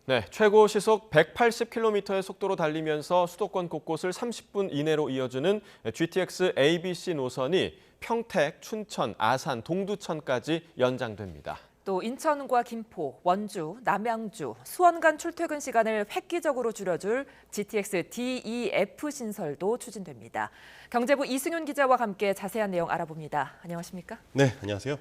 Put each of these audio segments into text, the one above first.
네, 최고 시속 180km의 속도로 달리면서 수도권 곳곳을 30분 이내로 이어주는 GTX ABC 노선이 평택, 춘천, 아산, 동두천까지 연장됩니다. 또 인천과 김포, 원주, 남양주, 수원 간 출퇴근 시간을 획기적으로 줄여줄 GTX DEF 신설도 추진됩니다. 경제부 이승윤 기자와 함께 자세한 내용 알아봅니다. 안녕하십니까? 네, 안녕하세요.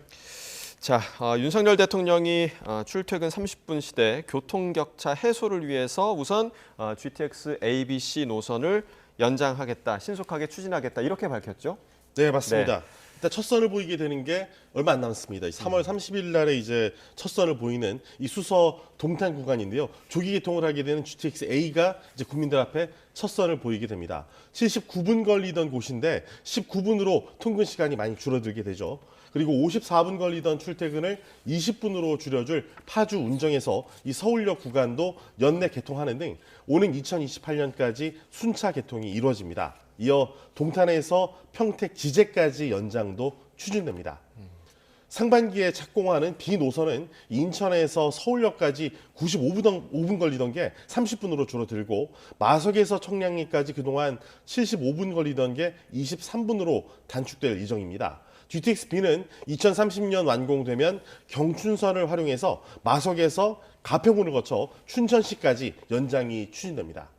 자, 윤석열 대통령이 출퇴근 30분 시대 교통격차 해소를 위해서 우선 GTX ABC 노선을 연장하겠다, 신속하게 추진하겠다 이렇게 밝혔죠. 네, 맞습니다. 네. 일단 첫 선을 보이게 되는 게 얼마 안 남았습니다. 3월 30일 날에 이제 첫 선을 보이는 이 수서 동탄 구간인데요. 조기 개통을 하게 되는 GTX A가 이제 국민들 앞에 첫 선을 보이게 됩니다. 79분 걸리던 곳인데 19분으로 통근 시간이 많이 줄어들게 되죠. 그리고 54분 걸리던 출퇴근을 20분으로 줄여줄 파주 운정에서 이 서울역 구간도 연내 개통하는 등 오는 2028년까지 순차 개통이 이루어집니다. 이어 동탄에서 평택 지제까지 연장도 추진됩니다. 상반기에 착공하는 B 노선은 인천에서 서울역까지 95분 걸리던 게 30분으로 줄어들고 마석에서 청량리까지 그동안 75분 걸리던 게 23분으로 단축될 예정입니다. GTX-B는 2030년 완공되면 경춘선을 활용해서 마석에서 가평군을 거쳐 춘천시까지 연장이 추진됩니다.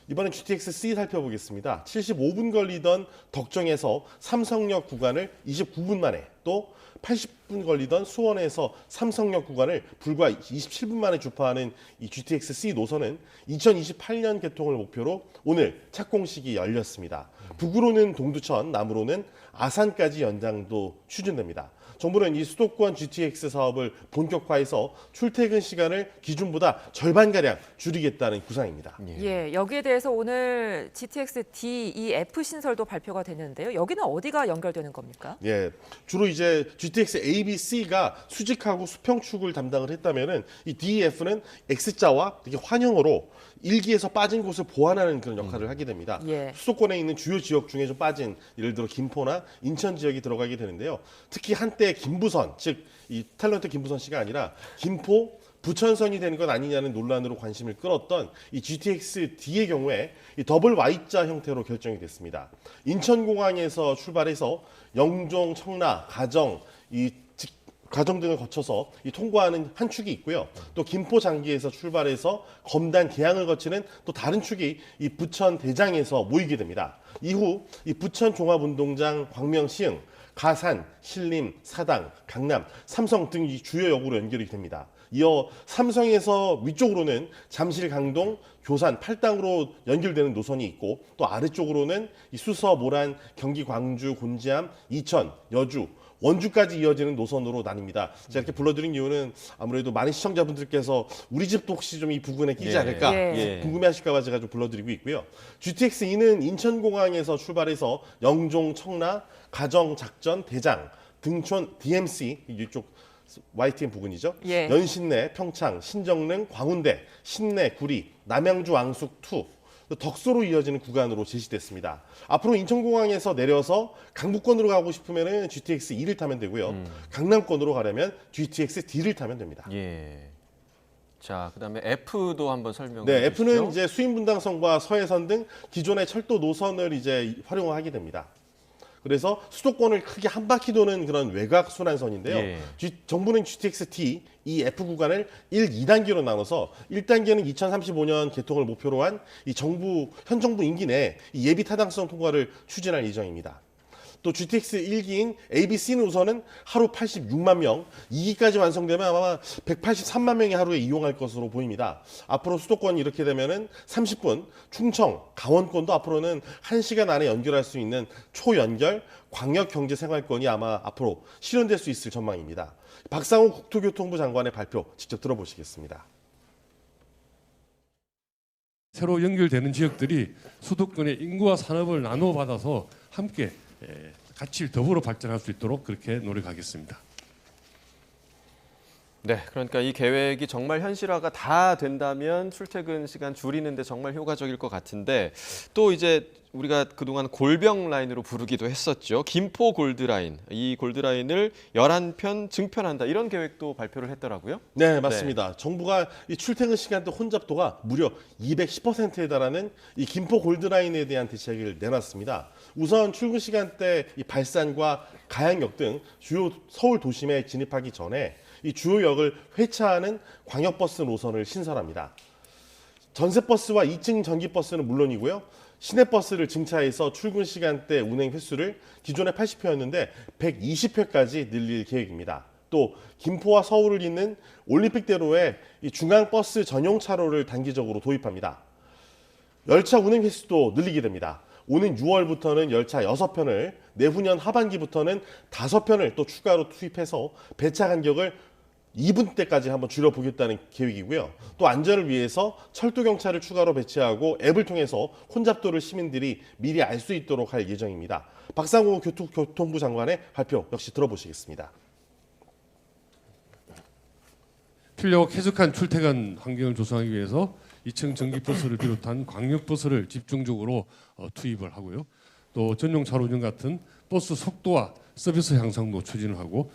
이번엔 GTX-C 살펴보겠습니다. 75분 걸리던 덕정에서 삼성역 구간을 29분 만에, 또 80분 걸리던 수원에서 삼성역 구간을 불과 27분 만에 주파하는 이 GTX-C 노선은 2028년 개통을 목표로 오늘 착공식이 열렸습니다. 북으로는 동두천, 남으로는 아산까지 연장도 추진됩니다. 정부는 이 수도권 GTX 사업을 본격화해서 출퇴근 시간을 기존보다 절반가량 줄이겠다는 구상입니다. 예, 여기에 대해서 오늘 GTX DEF 신설도 발표가 됐는데요. 여기는 어디가 연결되는 겁니까? 예, 주로 이제 GTX A, B, C가 수직하고 수평축을 담당을 했다면은 이 DEF는 X자와 이게 환영으로 일기에서 빠진 곳을 보완하는 그런 역할을 하게 됩니다. 예. 수도권에 있는 주요 지역 중에 좀 빠진 예를 들어 김포나 인천 지역이 들어가게 되는데요. 특히 한때 김부선, 즉 이 탤런트 김부선 씨가 아니라 김포 부천선이 되는 것 아니냐는 논란으로 관심을 끌었던 이 GTX-D의 경우에 이 더블 Y자 형태로 결정이 됐습니다. 인천공항에서 출발해서 영종, 청라, 가정, 가정 등을 거쳐서 통과하는 한 축이 있고요. 또 김포 장기에서 출발해서 검단 계양을 거치는 또 다른 축이 이 부천 대장에서 모이게 됩니다. 이후 이 부천 종합운동장, 광명 시흥, 가산, 신림, 사당, 강남, 삼성 등 이 주요 역으로 연결이 됩니다. 이어 삼성에서 위쪽으로는 잠실, 강동, 교산, 팔당으로 연결되는 노선이 있고 또 아래쪽으로는 이 수서, 모란, 경기, 광주, 곤지암, 이천, 여주, 원주까지 이어지는 노선으로 나뉩니다. 제가 이렇게 불러드린 이유는 아무래도 많은 시청자분들께서 우리 집도 혹시 좀 이 부근에 끼지 않을까 궁금해하실까 봐 제가 좀 불러드리고 있고요. GTX-E는 인천공항에서 출발해서 영종, 청라, 가정, 작전, 대장, 등촌, DMC 이쪽 YTN 부근이죠. 예. 연신내, 평창, 신정릉, 광운대, 신내, 구리, 남양주, 왕숙, 투 덕소로 이어지는 구간으로 제시됐습니다. 앞으로 인천공항에서 내려서 강북권으로 가고 싶으면 GTX-E를 타면 되고요. 강남권으로 가려면 GTX-D를 타면 됩니다. 예. 자, 그다음에 F도 한번 설명해 네, 주시죠. F는 이제 수인분당선과 서해선 등 기존의 철도 노선을 이제 활용하게 됩니다. 그래서 수도권을 크게 한 바퀴 도는 그런 외곽 순환선인데요. 예. 정부는 GTX-T 이 F 구간을 1, 2단계로 나눠서 1단계는 2035년 개통을 목표로 한 이 현 정부 임기 내에 이 예비 타당성 통과를 추진할 예정입니다. 또 GTX 1기인 ABC 노선은 하루 86만 명, 2기까지 완성되면 아마 183만 명이 하루에 이용할 것으로 보입니다. 앞으로 수도권이 이렇게 되면은 30분, 충청, 강원권도 앞으로는 1시간 안에 연결할 수 있는 초연결 광역경제생활권이 아마 앞으로 실현될 수 있을 전망입니다. 박상호 국토교통부 장관의 발표 직접 들어보시겠습니다. 새로 연결되는 지역들이 수도권의 인구와 산업을 나눠받아서 함께 같이 더불어 발전할 수 있도록 그렇게 노력하겠습니다. 네, 그러니까 이 계획이 정말 현실화가 다 된다면 출퇴근 시간 줄이는데 정말 효과적일 것 같은데 또 이제 우리가 그동안 골병 라인으로 부르기도 했었죠. 김포 골드라인, 이 골드라인을 11편 증편한다 이런 계획도 발표를 했더라고요. 네, 맞습니다. 정부가 이 출퇴근 시간대 혼잡도가 무려 210%에 달하는 이 김포 골드라인에 대한 대책을 내놨습니다. 우선 출근 시간대 이 발산과 가양역 등 주요 서울 도심에 진입하기 전에 이 주요 역을 회차하는 광역버스 노선을 신설합니다. 전세버스와 2층 전기버스는 물론이고요. 시내버스를 증차해서 출근 시간대 운행 횟수를 기존의 80회였는데 120회까지 늘릴 계획입니다. 또 김포와 서울을 잇는 올림픽대로에 이 중앙버스 전용 차로를 단기적으로 도입합니다. 열차 운행 횟수도 늘리게 됩니다. 오는 6월부터는 열차 6편을, 내후년 하반기부터는 5편을 또 추가로 투입해서 배차 간격을 2분대까지 한번 줄여보겠다는 계획이고요. 또 안전을 위해서 철도경찰을 추가로 배치하고 앱을 통해서 혼잡도를 시민들이 미리 알 수 있도록 할 예정입니다. 박상우 교통부 장관의 발표 역시 들어보시겠습니다. 편리하고 쾌적한 출퇴근 환경을 조성하기 위해서 2층 전기버스를 비롯한 광역버스를 집중적으로 투입을 하고요. 또 전용 차로 운영 같은 버스 속도와 서비스 향상도 추진을 하고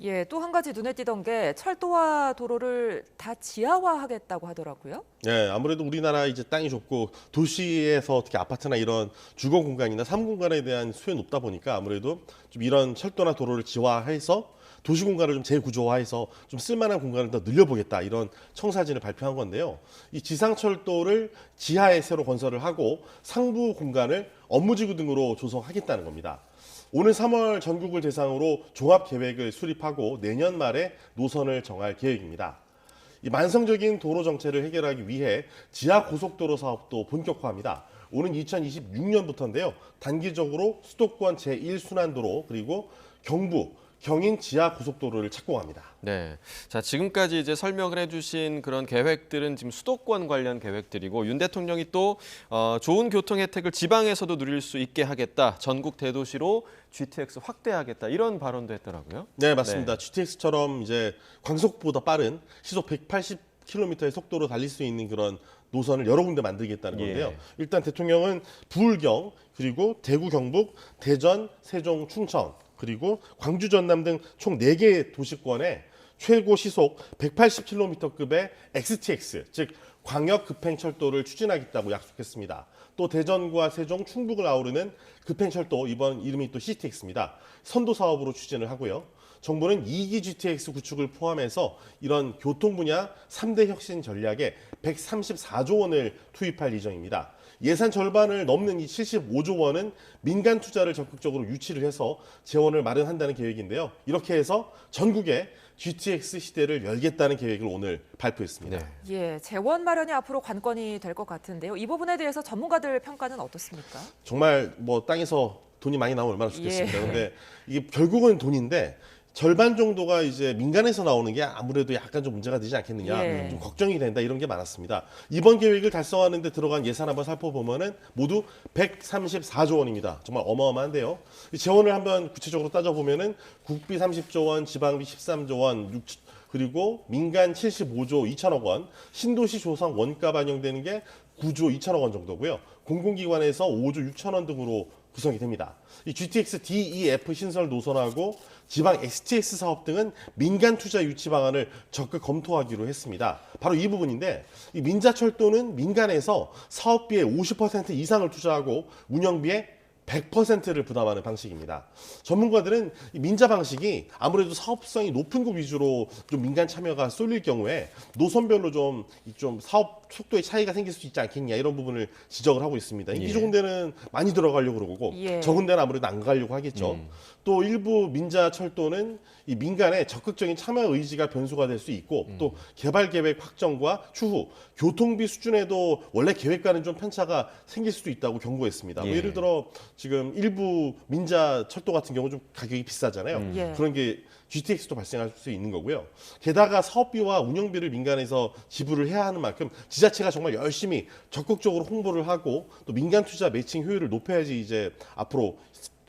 예, 또 한 가지 눈에 띄던 게 철도와 도로를 다 지하화하겠다고 하더라고요. 네, 아무래도 우리나라 이제 땅이 좁고 도시에서 특히 아파트나 이런 주거 공간이나 사무 공간에 대한 수요가 높다 보니까 아무래도 좀 이런 철도나 도로를 지하화해서 도시 공간을 좀 재구조화해서 좀 쓸만한 공간을 더 늘려보겠다 이런 청사진을 발표한 건데요. 이 지상철도를 지하에 새로 건설을 하고 상부 공간을 업무지구 등으로 조성하겠다는 겁니다. 오는 3월 전국을 대상으로 종합 계획을 수립하고 내년 말에 노선을 정할 계획입니다. 이 만성적인 도로 정체를 해결하기 위해 지하 고속도로 사업도 본격화합니다. 오는 2026년부터인데요. 단기적으로 수도권 제1순환도로 그리고 경부, 경인 지하 고속도로를 착공합니다. 네. 자, 지금까지 이제 설명을 해주신 그런 계획들은 지금 수도권 관련 계획들이고 윤 대통령이 또 좋은 교통 혜택을 지방에서도 누릴 수 있게 하겠다. 전국 대도시로 GTX 확대하겠다. 이런 발언도 했더라고요. 네, 맞습니다. GTX처럼 이제 광속보다 빠른 시속 180km의 속도로 달릴 수 있는 그런 노선을 여러 군데 만들겠다는 건데요. 예. 일단 대통령은 부울경, 그리고 대구, 경북, 대전, 세종, 충청, 그리고 광주, 전남 등 총 4개 도시권에 최고 시속 180km급의 XTX, 즉 광역 급행철도를 추진하겠다고 약속했습니다. 또 대전과 세종, 충북을 아우르는 급행철도, 이번 이름이 또 CTX입니다. 선도 사업으로 추진을 하고요. 정부는 2기 GTX 구축을 포함해서 이런 교통 분야 3대 혁신 전략에 134조 원을 투입할 예정입니다. 예산 절반을 넘는 이 75조 원은 민간 투자를 적극적으로 유치를 해서 재원을 마련한다는 계획인데요. 이렇게 해서 전국에 GTX 시대를 열겠다는 계획을 오늘 발표했습니다. 네. 예, 재원 마련이 앞으로 관건이 될 것 같은데요. 이 부분에 대해서 전문가들 평가는 어떻습니까? 정말 뭐 땅에서 돈이 많이 나오면 얼마나 좋겠습니다. 예. 근데 이게 결국은 돈인데 절반 정도가 이제 민간에서 나오는 게 아무래도 약간 좀 문제가 되지 않겠느냐, 예. 좀 걱정이 된다 이런 게 많았습니다. 이번 계획을 달성하는 데 들어간 예산 한번 살펴보면은 모두 134조 원입니다. 정말 어마어마한데요. 이 재원을 한번 구체적으로 따져보면은 국비 30조 원, 지방비 13조 원, 그리고 민간 75조 2천억 원, 신도시 조성 원가 반영되는 게 9조 2천억 원 정도고요. 공공기관에서 5조 6천 원 등으로 구성이 됩니다. 이 GTX DEF 신설 노선하고 지방 STX 사업 등은 민간 투자 유치 방안을 적극 검토하기로 했습니다. 바로 이 부분인데 이 민자철도는 민간에서 사업비의 50% 이상을 투자하고 운영비의 100%를 부담하는 방식입니다. 전문가들은 이 민자 방식이 아무래도 사업성이 높은 곳 위주로 좀 민간 참여가 쏠릴 경우에 노선별로 좀 사업 속도의 차이가 생길 수 있지 않겠냐 이런 부분을 지적을 하고 있습니다. 인기 좋은 데는 많이 들어가려고 그러고 예. 적은 데는 아무래도 안 가려고 하겠죠. 또 일부 민자철도는 이 민간의 적극적인 참여 의지가 변수가 될 수 있고 또 개발 계획 확정과 추후 교통비 수준에도 원래 계획과는 좀 편차가 생길 수도 있다고 경고했습니다. 뭐 예. 예를 들어 지금 일부 민자철도 같은 경우 좀 가격이 비싸잖아요. 예. 그런 게 GTX도 발생할 수 있는 거고요. 게다가 사업비와 운영비를 민간에서 지불을 해야 하는 만큼 지자체가 정말 열심히 적극적으로 홍보를 하고 또 민간 투자 매칭 효율을 높여야지 이제 앞으로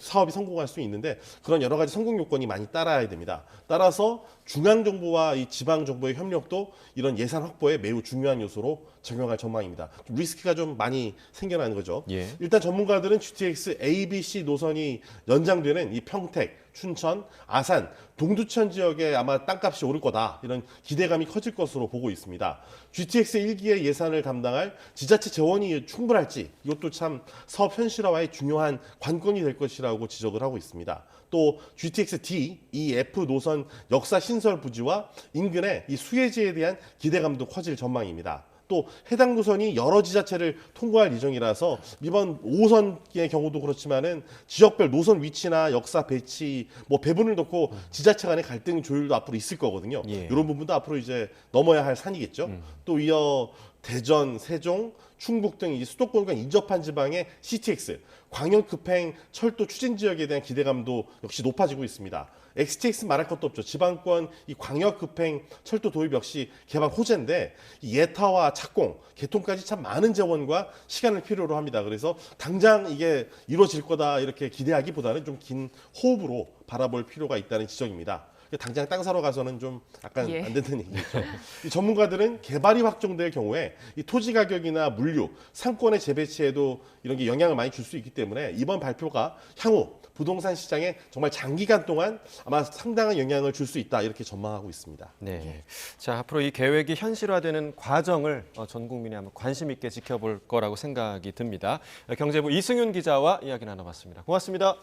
사업이 성공할 수 있는데 그런 여러 가지 성공 요건이 많이 따라야 됩니다. 따라서 중앙 정부와 이 지방 정부의 협력도 이런 예산 확보에 매우 중요한 요소로 적용할 전망입니다. 좀 리스크가 좀 많이 생겨나는 거죠. 예. 일단 전문가들은 GTX A, B, C 노선이 연장되는 이 평택, 춘천, 아산, 동두천 지역에 아마 땅값이 오를 거다 이런 기대감이 커질 것으로 보고 있습니다. GTX 1기의 예산을 담당할 지자체 재원이 충분할지 이것도 참 사업 현실화의 중요한 관건이 될 것이라고 지적을 하고 있습니다. 또 GTX D, E, F 노선 역사 신설 부지와 인근의 이 수혜지에 대한 기대감도 커질 전망입니다. 또 해당 노선이 여러 지자체를 통과할 예정이라서 이번 5호선의 경우도 그렇지만은 지역별 노선 위치나 역사 배치, 뭐 배분을 놓고 지자체 간의 갈등 조율도 앞으로 있을 거거든요. 예. 이런 부분도 앞으로 이제 넘어야 할 산이겠죠. 또 이어 대전, 세종, 충북 등 이 수도권과 인접한 지방의 CTX, 광역급행 철도 추진 지역에 대한 기대감도 역시 높아지고 있습니다. XTX 말할 것도 없죠. 지방권 이 광역급행 철도 도입 역시 개방 호재인데 이 예타와 착공, 개통까지 참 많은 재원과 시간을 필요로 합니다. 그래서 당장 이게 이루어질 거다 이렇게 기대하기보다는 좀 긴 호흡으로 바라볼 필요가 있다는 지적입니다. 당장 땅 사러 가서는 좀 약간 예. 안 된다는 얘기죠. 이 전문가들은 개발이 확정될 경우에 이 토지 가격이나 물류, 상권의 재배치에도 이런 게 영향을 많이 줄 수 있기 때문에 이번 발표가 향후 부동산 시장에 정말 장기간 동안 아마 상당한 영향을 줄 수 있다 이렇게 전망하고 있습니다. 네. 자, 앞으로 이 계획이 현실화되는 과정을 전 국민이 아마 관심 있게 지켜볼 거라고 생각이 듭니다. 경제부 이승윤 기자와 이야기 나눠봤습니다. 고맙습니다.